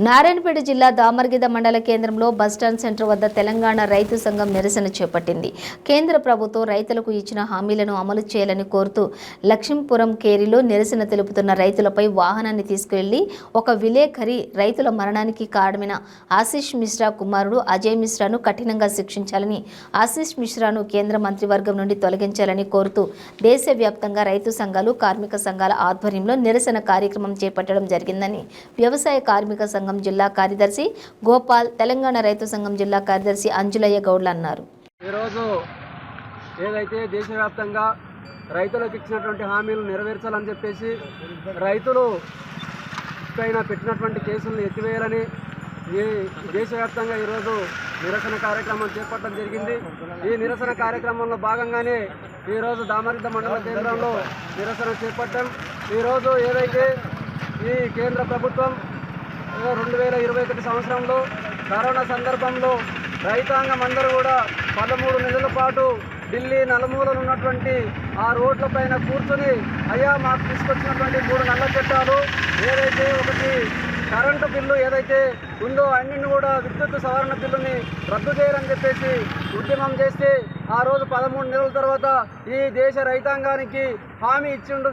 నారాయణపేట జిల్లా దామర్గిద మండల కేంద్రంలో బస్టాండ్ సెంటర్ వద్ద తెలంగాణ రైతు సంఘం నిరసన చేపట్టింది. కేంద్ర ప్రభుత్వం రైతులకు ఇచ్చిన హామీలను అమలు చేయాలని కోరుతూ లక్ష్మీపురం కేరిలో నిరసన తెలుపుతున్న రైతులపై వాహనాన్ని తీసుకెళ్లి ఒక విలేకరి రైతుల మరణానికి కారణమైన ఆశీష్ మిశ్రా కుమారుడు అజయ్ మిశ్రాను కఠినంగా శిక్షించాలని, ఆశీష్ మిశ్రాను కేంద్ర మంత్రివర్గం నుండి తొలగించాలని కోరుతూ దేశవ్యాప్తంగా రైతు సంఘాలు, కార్మిక సంఘాల ఆధ్వర్యంలో నిరసన కార్యక్రమం చేపట్టడం జరిగిందని వ్యవసాయ కార్మిక సంఘం జిల్లా కార్యదర్శి గోపాల్, తెలంగాణ రైతు సంఘం జిల్లా కార్యదర్శి అంజులయ్య గౌడ్లు అన్నారు. ఈరోజు ఏదైతే దేశవ్యాప్తంగా రైతులకు ఇచ్చినటువంటి హామీలు నెరవేర్చాలని చెప్పేసి రైతులు పైన పెట్టినటువంటి కేసులను ఎత్తివేయాలని ఈ దేశవ్యాప్తంగా ఈరోజు నిరసన కార్యక్రమం చేపట్టడం జరిగింది. ఈ నిరసన కార్యక్రమంలో భాగంగానే ఈరోజు దామర్గిద మండల కేంద్రంలో నిరసన చేపట్టడం. ఈరోజు ఏదైతే ఈ కేంద్ర ప్రభుత్వం 2021 సంవత్సరంలో కరోనా సందర్భంలో రైతాంగం అందరూ కూడా 13 నెలల పాటు ఢిల్లీ నలుమూలలు ఉన్నటువంటి ఆ రోడ్లపైన కూర్చొని అయ్యా మాకు తీసుకొచ్చినటువంటి 3 నల్ల చట్టాలు ఏదైతే ఒకటి కరెంటు బిల్లు ఏదైతే ఉందో అన్నింటిని కూడా విద్యుత్ సవరణ బిల్లుని రద్దు చేయాలని చెప్పేసి ఉద్యమం చేస్తే ఆ రోజు 13 నెలల తర్వాత ఈ దేశ రైతాంగానికి హామీ ఇచ్చిండు